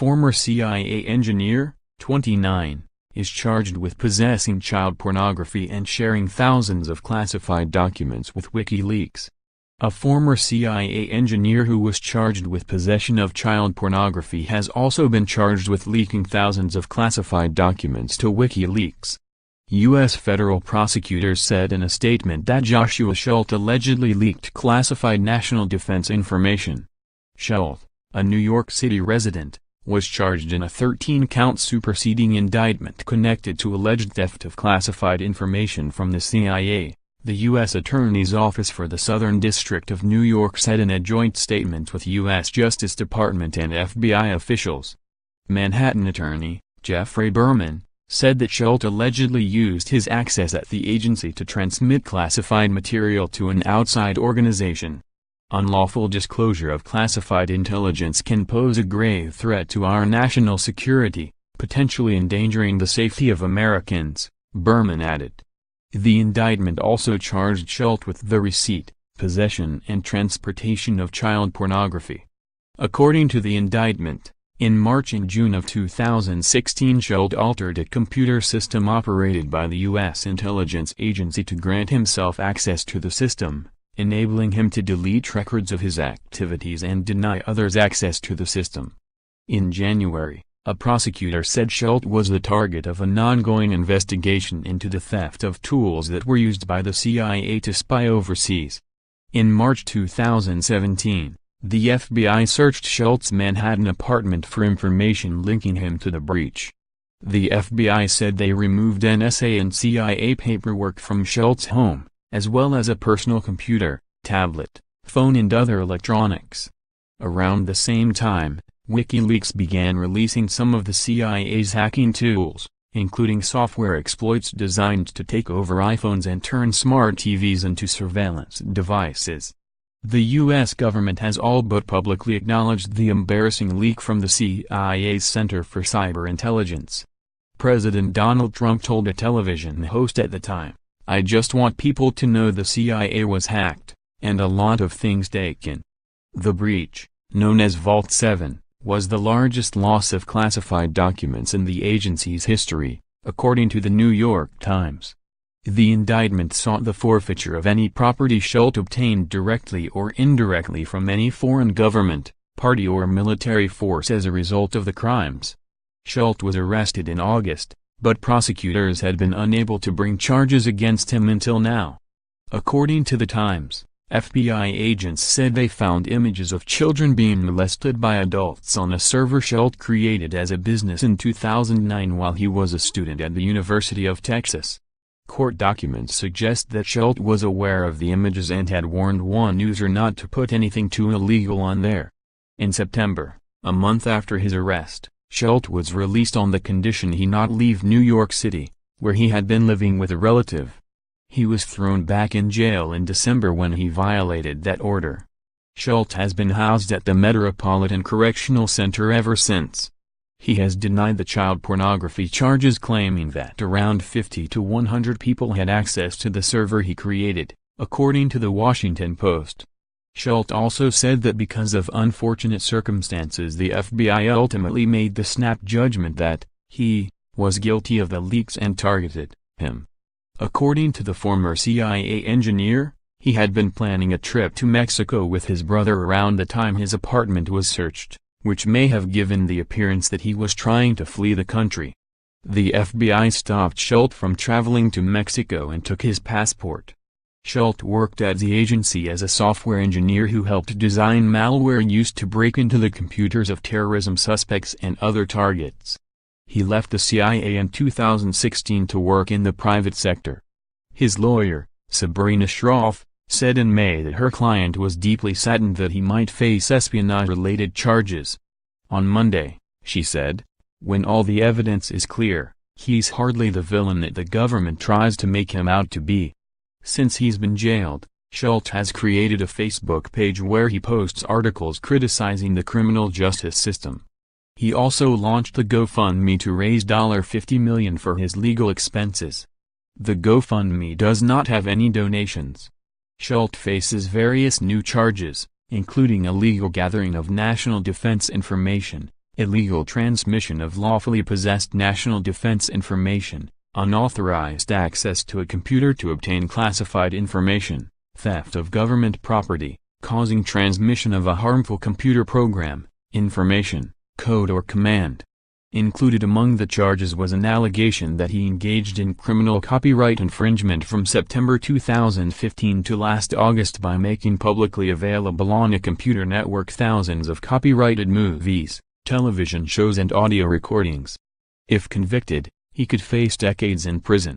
former CIA engineer, 29, is charged with possessing child pornography and sharing thousands of classified documents with WikiLeaks. A former CIA engineer who was charged with possession of child pornography has also been charged with leaking thousands of classified documents to WikiLeaks. U.S. federal prosecutors said in a statement that Joshua Schulte allegedly leaked classified national defense information. Schulte, a New York City resident, was charged in a 13-count superseding indictment connected to alleged theft of classified information from the CIA, the U.S. Attorney's Office for the Southern District of New York said in a joint statement with U.S. Justice Department and FBI officials. Manhattan attorney, Jeffrey Berman, said that Schulte allegedly used his access at the agency to transmit classified material to an outside organization. Unlawful disclosure of classified intelligence can pose a grave threat to our national security, potentially endangering the safety of Americans, Berman added. The indictment also charged Schulte with the receipt, possession and transportation of child pornography. According to the indictment, in March and June of 2016 Schulte altered a computer system operated by the U.S. intelligence agency to grant himself access to the system, enabling him to delete records of his activities and deny others access to the system. In January, a prosecutor said Schulte was the target of an ongoing investigation into the theft of tools that were used by the CIA to spy overseas. In March 2017, the FBI searched Schulte's Manhattan apartment for information linking him to the breach. The FBI said they removed NSA and CIA paperwork from Schulte's home, as well as a personal computer, tablet, phone and other electronics. Around the same time, WikiLeaks began releasing some of the CIA's hacking tools, including software exploits designed to take over iPhones and turn smart TVs into surveillance devices. The U.S. government has all but publicly acknowledged the embarrassing leak from the CIA's Center for Cyber Intelligence. President Donald Trump told a television host at the time, "I just want people to know the CIA was hacked, and a lot of things taken." The breach, known as Vault 7, was the largest loss of classified documents in the agency's history, according to the New York Times. The indictment sought the forfeiture of any property Schulte obtained directly or indirectly from any foreign government, party or military force as a result of the crimes. Schulte was arrested in August, but prosecutors had been unable to bring charges against him until now. According to the Times, FBI agents said they found images of children being molested by adults on a server Schulte created as a business in 2009 while he was a student at the University of Texas. Court documents suggest that Schulte was aware of the images and had warned one user not to put anything too illegal on there. In September, a month after his arrest, Schulte was released on the condition he not leave New York City, where he had been living with a relative. He was thrown back in jail in December when he violated that order. Schulte has been housed at the Metropolitan Correctional Center ever since. He has denied the child pornography charges, claiming that around 50 to 100 people had access to the server he created, according to the Washington Post. Schulte also said that because of unfortunate circumstances the FBI ultimately made the snap judgment that he was guilty of the leaks and targeted him. According to the former CIA engineer, he had been planning a trip to Mexico with his brother around the time his apartment was searched, which may have given the appearance that he was trying to flee the country. The FBI stopped Schulte from traveling to Mexico and took his passport. Schulte worked at the agency as a software engineer who helped design malware used to break into the computers of terrorism suspects and other targets. He left the CIA in 2016 to work in the private sector. His lawyer, Sabrina Schroff, said in May that her client was deeply saddened that he might face espionage-related charges. On Monday, she said, "When all the evidence is clear, he's hardly the villain that the government tries to make him out to be." Since he's been jailed, Schulte has created a Facebook page where he posts articles criticizing the criminal justice system. He also launched a GoFundMe to raise $50 million for his legal expenses. The GoFundMe does not have any donations. Schulte faces various new charges, including illegal gathering of national defense information, illegal transmission of lawfully possessed national defense information, unauthorized access to a computer to obtain classified information, theft of government property, causing transmission of a harmful computer program, information, code or command. Included among the charges was an allegation that he engaged in criminal copyright infringement from September 2015 to last August by making publicly available on a computer network thousands of copyrighted movies, television shows and audio recordings. If convicted, he could face decades in prison.